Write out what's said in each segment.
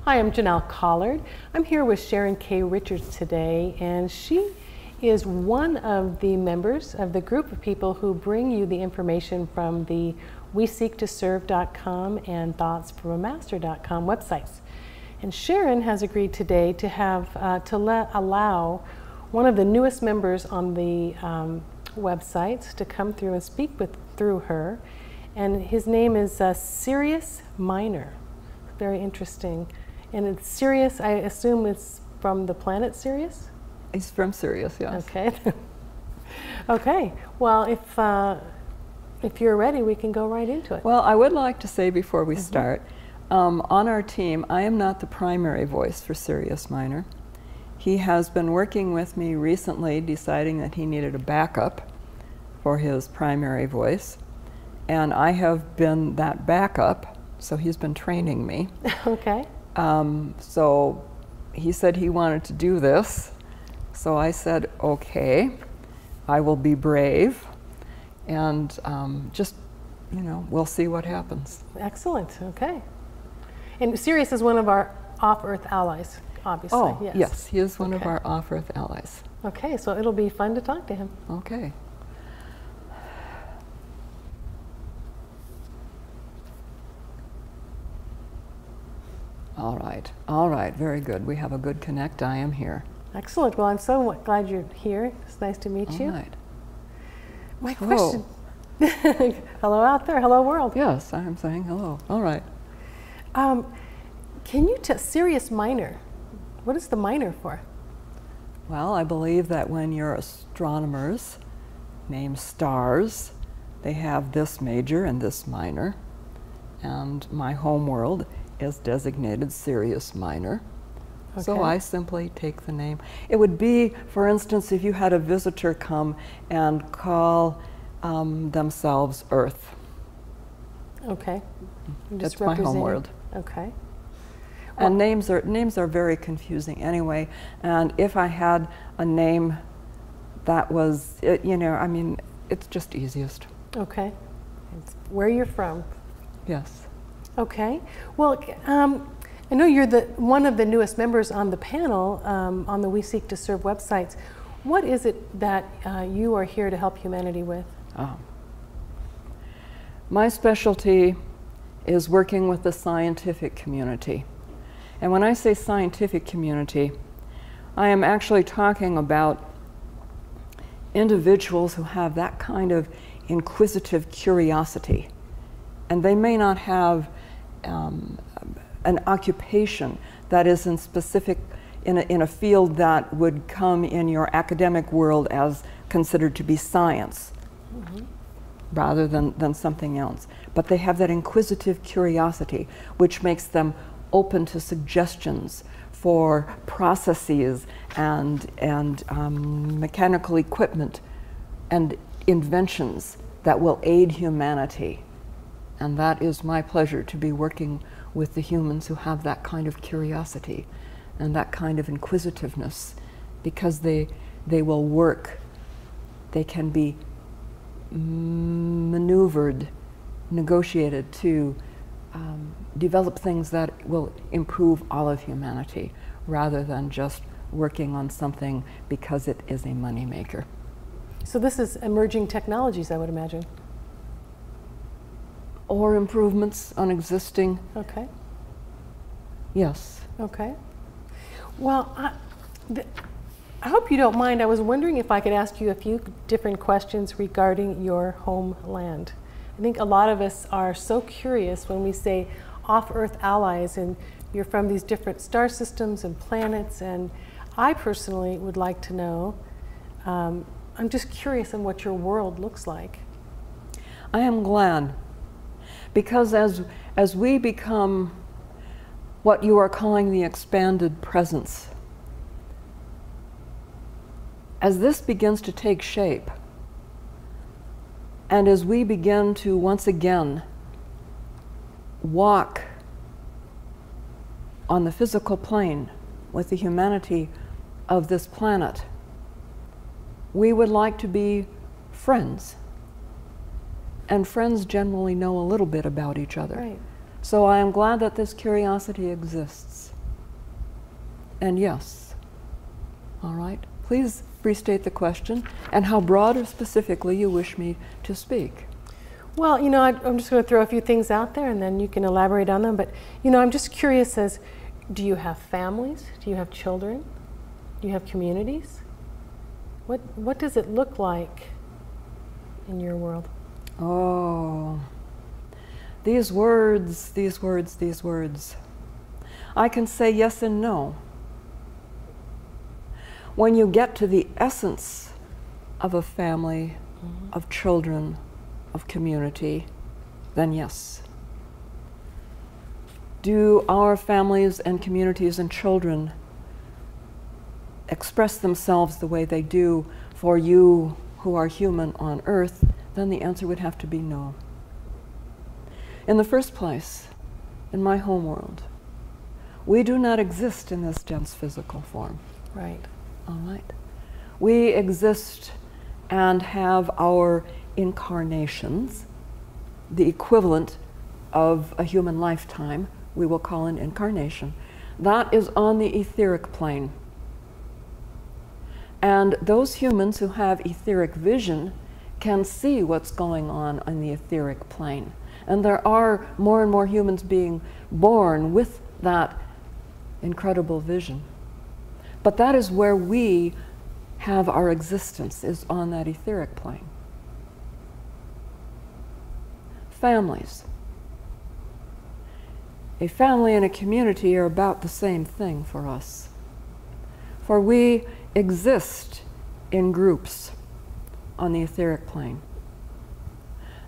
Hi, I'm Janelle Collard. I'm here with Sharon K. Richards today, and she is one of the members of the group of people who bring you the information from the WeSeekToServe.com and ThoughtsFromAMaster.com websites. And Sharon has agreed today to have allow one of the newest members on the websites to come through and speak through her, and his name is Sirius Minor. Very interesting. And it's Sirius, I assume it's from the planet Sirius? He's from Sirius, yes. Okay. Okay. Well, if you're ready, we can go right into it. Well, I would like to say before we start, on our team, I am not the primary voice for Sirius Minor. He has been working with me recently, deciding that he needed a backup for his primary voice. And I have been that backup, so he's been training me. Okay. So he said he wanted to do this. So I said, okay, I will be brave. And just, you know, we'll see what happens. Excellent. Okay. And Sirius is one of our off-Earth allies, obviously. Oh, yes, he is one of our off-Earth allies. Okay, so it'll be fun to talk to him. Okay. All right, very good. We have a good connect. I am here. Excellent. Well, I'm so glad you're here. It's nice to meet you. All right. My question. Hello out there. Hello, world. Yes, I am saying hello. All right. Can you tell Sirius Minor? What is the minor for? Well, I believe that when your astronomers name stars, they have this major and this minor. And my homeworld is designated Sirius Minor. Okay. So I simply take the name. It would be, for instance, if you had a visitor come and call themselves Earth. Okay. That's my homeworld. Okay. Well, and names are very confusing anyway. And if I had a name that was, you know, I mean, it's just easiest. Okay. It's where you're from. Yes. Okay. Well, I know you're one of the newest members on the panel on the We Seek to Serve websites. What is it that you are here to help humanity with? Oh. My specialty is working with the scientific community. And when I say scientific community, I am actually talking about individuals who have that kind of inquisitive curiosity. And they may not have an occupation that is in a field that would come in your academic world as considered to be science, rather than something else. But they have that inquisitive curiosity, which makes them open to suggestions for processes and mechanical equipment and inventions that will aid humanity. And that is my pleasure, to be working with the humans who have that kind of curiosity and that kind of inquisitiveness, because they will work. They can be maneuvered, negotiated to develop things that will improve all of humanity, rather than just working on something because it is a moneymaker. So this is emerging technologies, I would imagine. Or improvements on existing. Okay. Yes. Okay. Well, I hope you don't mind. I was wondering if I could ask you a few different questions regarding your homeland. I think a lot of us are so curious when we say off-Earth allies, and you're from these different star systems and planets, and I personally would like to know, I'm just curious on what your world looks like. I am glad. Because as we become what you are calling the expanded presence, as this begins to take shape, and as we begin to once again walk on the physical plane with the humanity of this planet, we would like to be friends. And friends generally know a little bit about each other. Right. So I am glad that this curiosity exists. and yes. All right? Please restate the question and how broad or specifically you wish me to speak. Well, you know, I'm just going to throw a few things out there and then you can elaborate on them. But, you know, I'm just curious as, do you have families? Do you have children? Do you have communities? What does it look like in your world? Oh, these words. I can say yes and no. When you get to the essence of a family, of children, of community, then yes. Do our families and communities and children express themselves the way they do for you who are human on earth? Then the answer would have to be no. In the first place, in my home world, we do not exist in this dense physical form. Right. All right. We exist and have our incarnations, the equivalent of a human lifetime, we will call an incarnation. That is on the etheric plane. And those humans who have etheric vision can see what's going on the etheric plane. And there are more and more humans being born with that incredible vision. But that is where we have our existence, is on that etheric plane. Families. A family and a community are about the same thing for us. For we exist in groups on the etheric plane.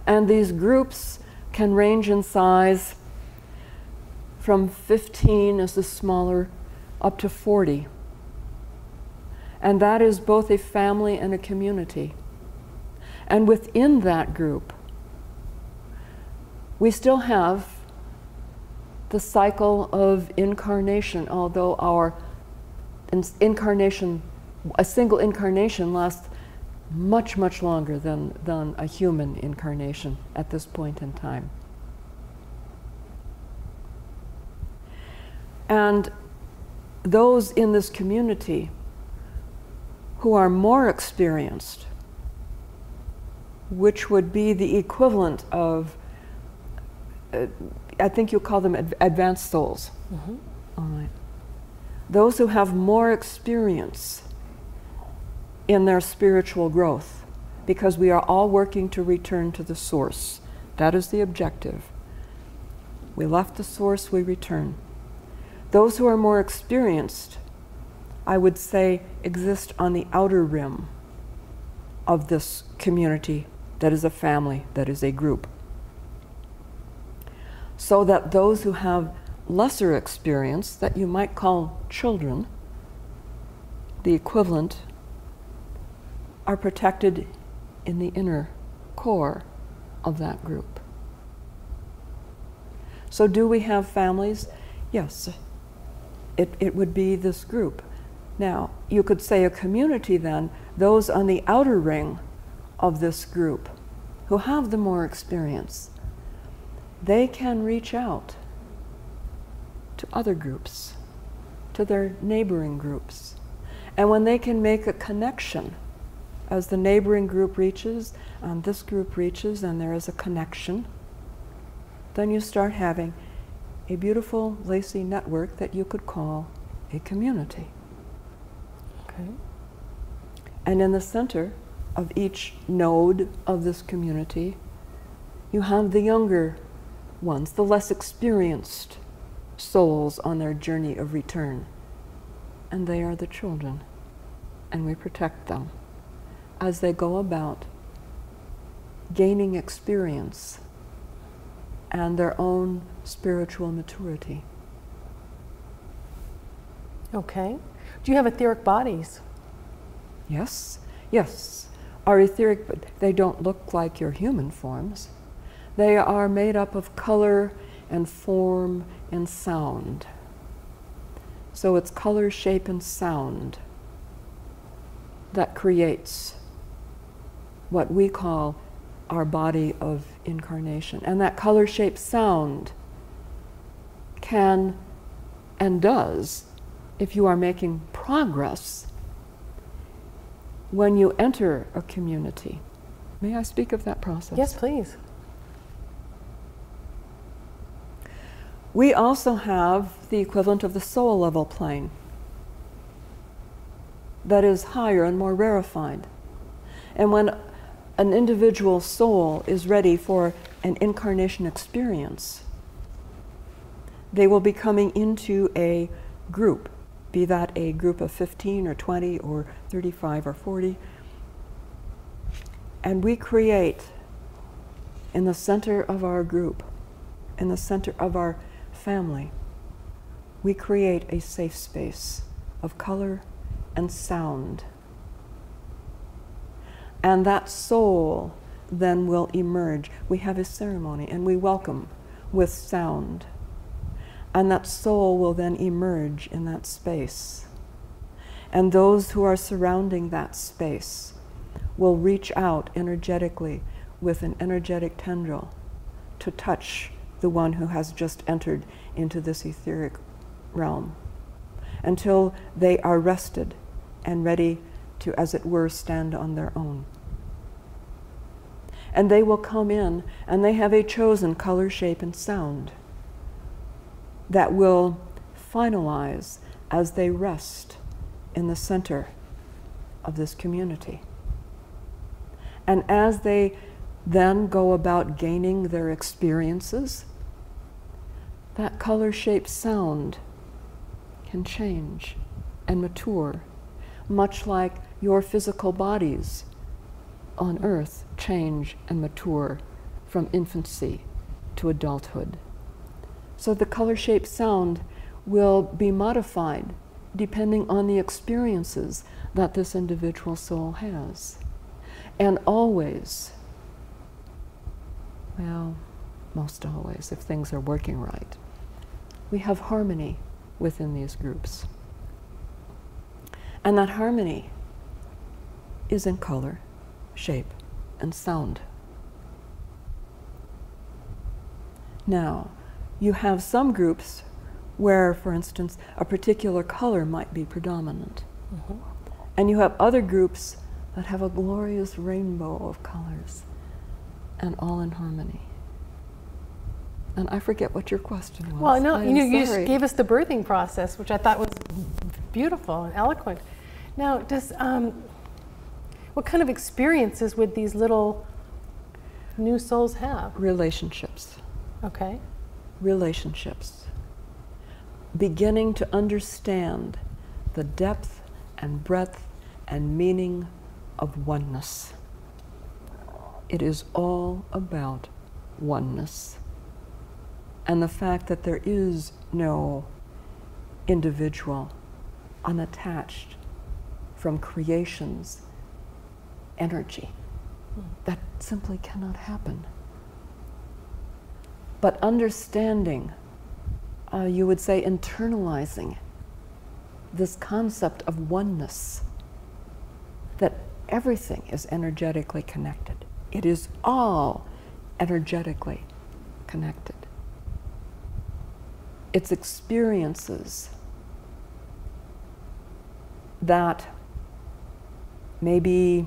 And these groups can range in size from 15 as the smaller up to 40. And that is both a family and a community. And within that group, we still have the cycle of incarnation, although our incarnation, a single incarnation lasts much, much longer than a human incarnation at this point in time. And those in this community who are more experienced, which would be the equivalent of, I think you'll call them advanced souls. Mm-hmm. All right. Those who have more experience in their spiritual growth, because we are all working to return to the source. That is the objective. We left the source, we return. Those who are more experienced, I would say, exist on the outer rim of this community that is a family, that is a group. So that those who have lesser experience, that you might call children, the equivalent, are protected in the inner core of that group. So do we have families? Yes, it would be this group. Now, you could say a community then, those on the outer ring of this group who have the more experience, they can reach out to other groups, to their neighboring groups. And when they can make a connection, as the neighboring group reaches, and this group reaches, and there is a connection, then you start having a beautiful, lacy network that you could call a community. Okay. And in the center of each node of this community, you have the younger ones, the less experienced souls on their journey of return. And they are the children, and we protect them as they go about gaining experience and their own spiritual maturity. Okay. Do you have etheric bodies? Yes, yes. Our etheric, but they don't look like your human forms. They are made up of color and form and sound. So it's color, shape, and sound that creates what we call our body of incarnation. And that color, shape, sound can and does if you are making progress when you enter a community. May I speak of that process? Yes, please. We also have the equivalent of the soul level plane that is higher and more rarefied. And when an individual soul is ready for an incarnation experience, they will be coming into a group, be that a group of 15 or 20 or 35 or 40. And we create in the center of our group, in the center of our family, we create a safe space of color and sound. And that soul then will emerge. We have a ceremony and we welcome with sound. And that soul will then emerge in that space. And those who are surrounding that space will reach out energetically with an energetic tendril to touch the one who has just entered into this etheric realm until they are rested and ready to, as it were, stand on their own. And they will come in and they have a chosen color, shape, and sound that will finalize as they rest in the center of this community. And as they then go about gaining their experiences, that color, shape, sound can change and mature, much like your physical bodies on earth change and mature from infancy to adulthood. So the color, shape, sound will be modified depending on the experiences that this individual soul has. And always, well, most always, if things are working right, we have harmony within these groups. And that harmony is in color, shape, and sound. Now, you have some groups where, for instance, a particular color might be predominant. Mm-hmm. And you have other groups that have a glorious rainbow of colors and all in harmony. And I forget what your question was. Well, no, you just gave us the birthing process, which I thought was beautiful and eloquent. Now, what kind of experiences would these little new souls have? Relationships. Okay. Relationships. Beginning to understand the depth and breadth and meaning of oneness. It is all about oneness. And the fact that there is no individual unattached from creation's energy. That simply cannot happen. But understanding, you would say internalizing this concept of oneness, that everything is energetically connected. It is all energetically connected. It's experiences that may be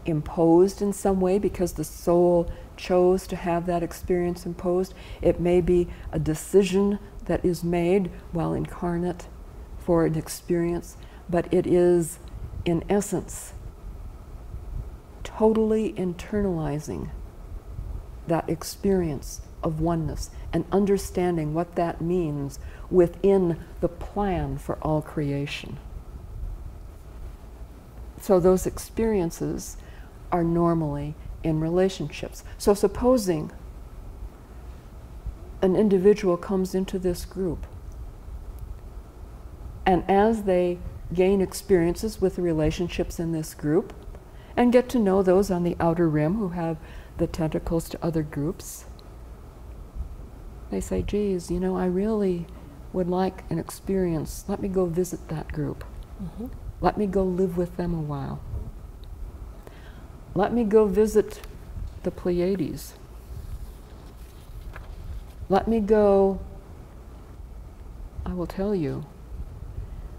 imposed in some way because the soul chose to have that experience imposed. It may be a decision that is made while incarnate for an experience, but it is, in essence, totally internalizing that experience of oneness and understanding what that means within the plan for all creation. So those experiences are normally in relationships. So supposing an individual comes into this group, and as they gain experiences with the relationships in this group and get to know those on the outer rim who have the tentacles to other groups, they say, geez, you know, I really would like an experience. Let me go visit that group. Mm-hmm. Let me go live with them a while. Let me go visit the Pleiades. Let me go, I will tell you,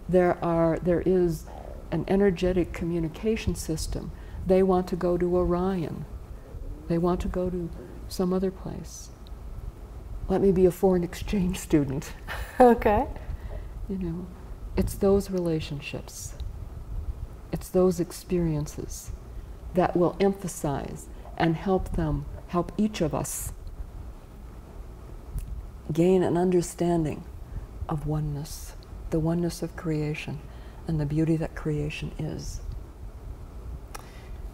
there is an energetic communication system. They want to go to Orion. They want to go to some other place. Let me be a foreign exchange student. Okay. You know, it's those relationships, it's those experiences that will emphasize and help each of us gain an understanding of oneness, the oneness of creation, and the beauty that creation is.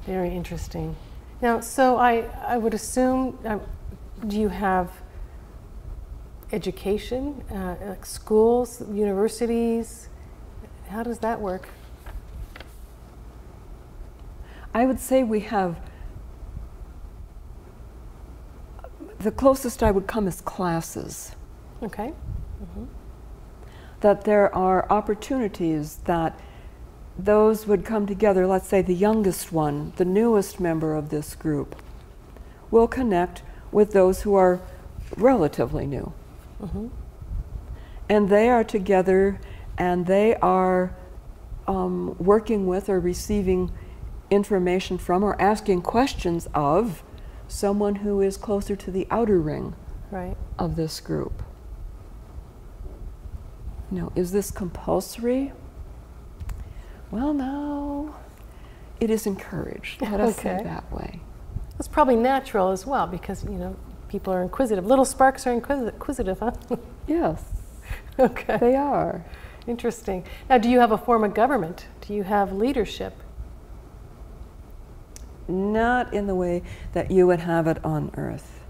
Very interesting. Now, so I would assume, do you have education, like schools, universities? How does that work? I would say we have, the closest I would come is classes. Okay. Mm-hmm. That there are opportunities that those would come together. Let's say the youngest one, the newest member of this group, will connect with those who are relatively new. Mm-hmm. And they are together, and they are working with or receiving information from or asking questions of someone who is closer to the outer ring, right, of this group. You know, is this compulsory? Well, no, it is encouraged. Let us say that way. It's probably natural as well, because, you know, people are inquisitive. Little sparks are inquisitive, huh? Yes. Okay. They are. Interesting. Now, do you have a form of government? Do you have leadership? Not in the way that you would have it on Earth.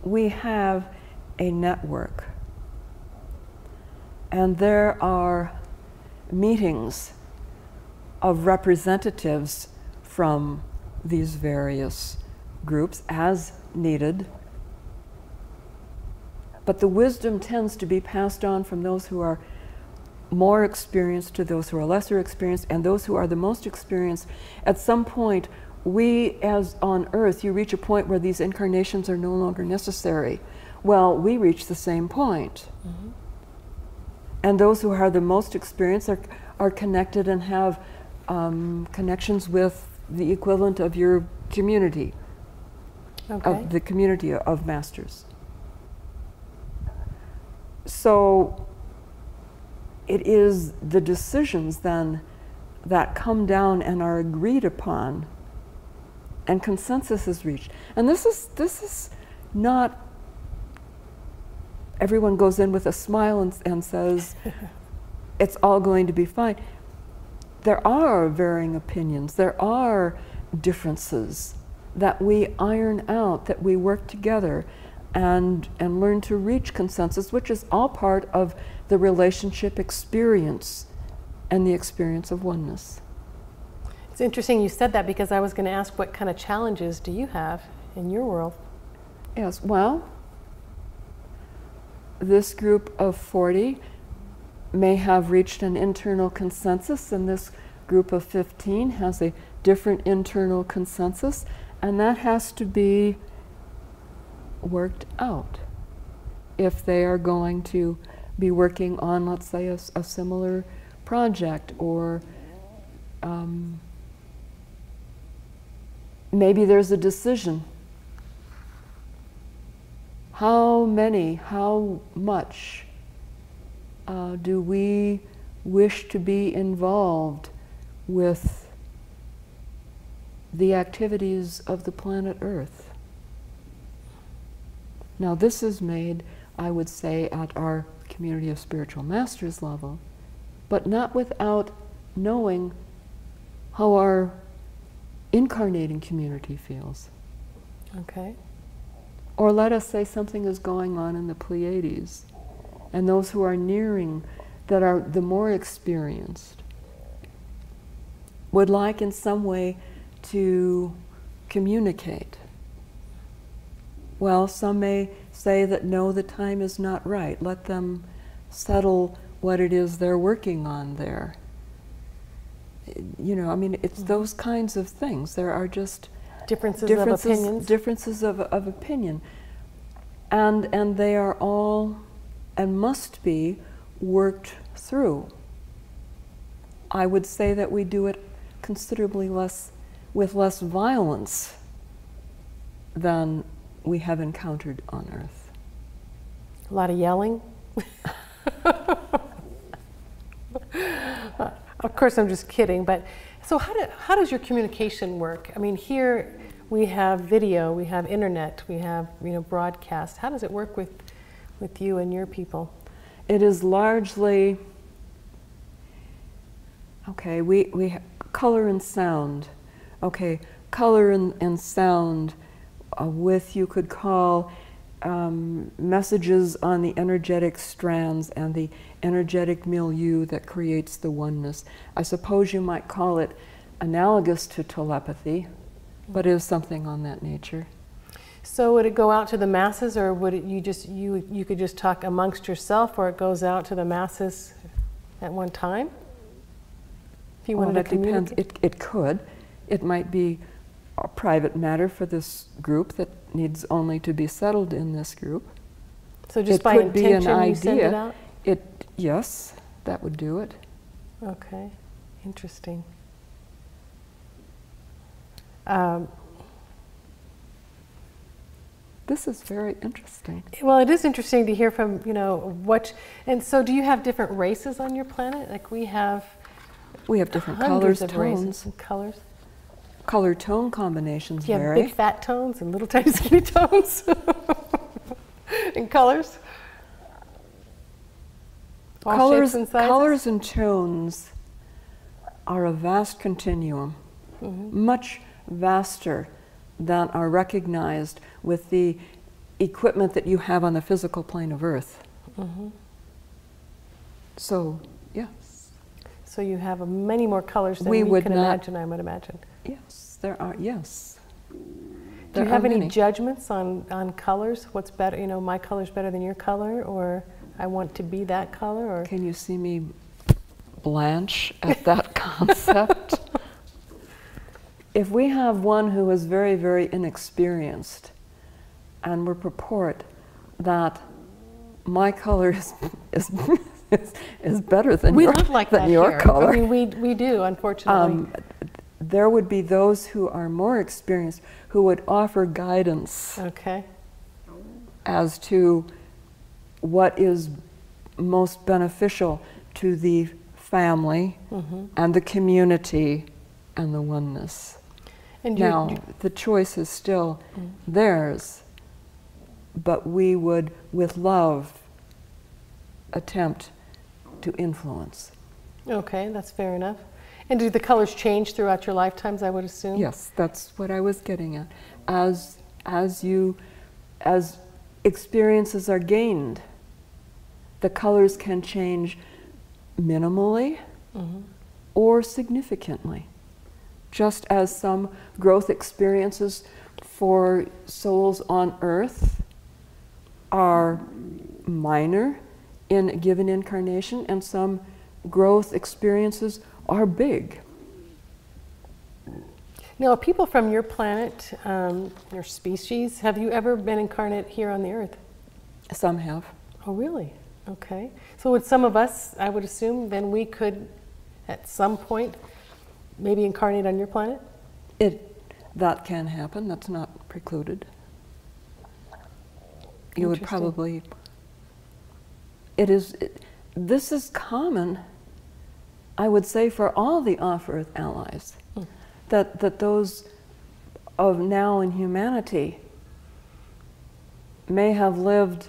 We have a network, and there are meetings of representatives from these various groups as needed. But the wisdom tends to be passed on from those who are more experienced to those who are lesser experienced, and those who are the most experienced. At some point, we, as on Earth, you reach a point where these incarnations are no longer necessary. Well, we reach the same point. Mm-hmm. And those who are the most experienced are connected and have connections with the equivalent of your community, of the community of masters. So it is the decisions then that come down and are agreed upon, and consensus is reached. And this is not everyone goes in with a smile and says it's all going to be fine. There are varying opinions, there are differences that we iron out, that we work together and learn to reach consensus, which is all part of the relationship experience and the experience of oneness. It's interesting you said that, because I was going to ask, what kind of challenges do you have in your world? Yes, well, this group of 40 may have reached an internal consensus, and this group of 15 has a different internal consensus, and that has to be worked out if they are going to be working on, let's say, a similar project, or maybe there's a decision. How much do we wish to be involved with the activities of the planet Earth? Now, this is made, I would say, at our community of spiritual masters level, but not without knowing how our incarnating community feels. Okay. Or let us say something is going on in the Pleiades, and those who are nearing, that are the more experienced, would like in some way to communicate. Well, some may say that no, the time is not right. Let them settle what it is they're working on there. You know, I mean, it's those kinds of things. There are just differences of opinions. Differences of opinion. And they are all and must be worked through. I would say that we do it considerably less, with less violence than we have encountered on Earth. A lot of yelling? Of course, I'm just kidding, but so how does your communication work? I mean, here we have video, we have internet, we have, you know, broadcast. How does it work with you and your people? It is largely, okay, we color and sound. Okay, color and sound with, you could call, messages on the energetic strands and the energetic milieu that creates the oneness. I suppose you might call it analogous to telepathy, but is something on that nature. So would it go out to the masses, or would it, you could just talk amongst yourself, or it goes out to the masses at one time? If you wanted that to depends. It could. It might be a private matter for this group that needs only to be settled in this group. So just by intention you send it out? Yes, that would do it. Okay, interesting. This is very interesting. Well, it is interesting to hear from, you know, and so do you have different races on your planet? Like we have different colors, tones. And colors. Color tone combinations Do you vary. have big fat tones and little tiny skinny tones? And colors? All shapes and sizes? Colors and tones are a vast continuum, much vaster than are recognized with the equipment that you have on the physical plane of Earth. So, yes. So you have many more colors than we can imagine, I would imagine. Yes, there are, yes. Do you have any judgments on colors? What's better, you know, my color's better than your color, or I want to be that color, or? Can you see me blanch at that concept? If we have one who is very, very inexperienced, and we purport that my color is better than we your, live like than that your here. color. I mean, we do, unfortunately. There would be those who are more experienced who would offer guidance as to what is most beneficial to the family and the community and the oneness. And now, the choice is still theirs, but we would, with love, attempt to influence. Okay, that's fair enough. And do the colors change throughout your lifetimes, I would assume? Yes, that's what I was getting at. As experiences are gained, the colors can change minimally or significantly. Just as some growth experiences for souls on Earth are minor in a given incarnation, and some growth experiences are big. Now, people from your planet, your species, have you ever been incarnate here on the Earth? Some have. Oh, really? Okay. So would some of us, I would assume, then we could, at some point, maybe incarnate on your planet? That can happen. That's not precluded. You would probably... This is common, I would say, for all the off-Earth allies, that those of now in humanity may have lived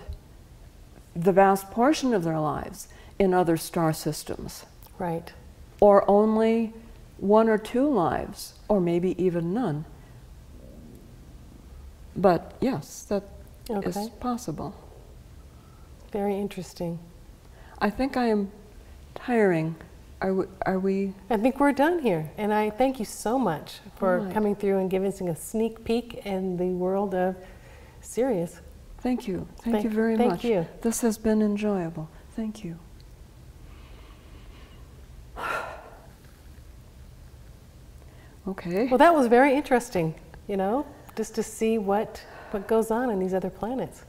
the vast portion of their lives in other star systems. Right. Or only 1 or 2 lives, or maybe even none. But yes, that is possible. Very interesting. I think I am tiring. Are we? I think we're done here. And I thank you so much for coming through and giving us a sneak peek in the world of Sirius. Thank you. Thank you very much. Thank you. This has been enjoyable. Thank you. Okay. Well, that was very interesting, you know, just to see what goes on in these other planets.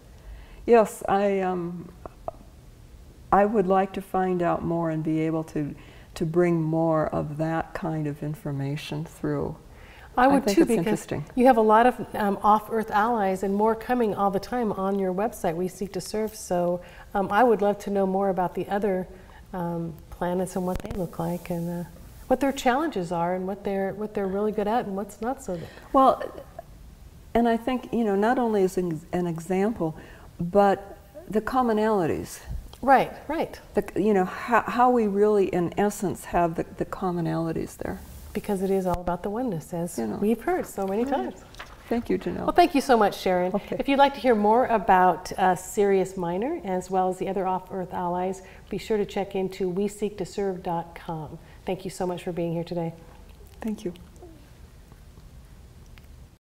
Yes, I would like to find out more and be able to bring more of that kind of information through. I would think too, it's because interesting. you have a lot of off-Earth allies and more coming all the time on your website, We Seek to Serve. So I would love to know more about the other planets and what they look like, and what their challenges are, and what they're really good at, and what's not so good. Well, and I think, you know, not only as an example, but the commonalities. Right, right. You know, how we really, in essence, have the commonalities there. Because it is all about the oneness, as we've heard so many times. Thank you, Janelle. Well, thank you so much, Sharon. Okay. If you'd like to hear more about Sirius Minor, as well as the other off-Earth allies, be sure to check into WeSeekToServe.com. Thank you so much for being here today. Thank you.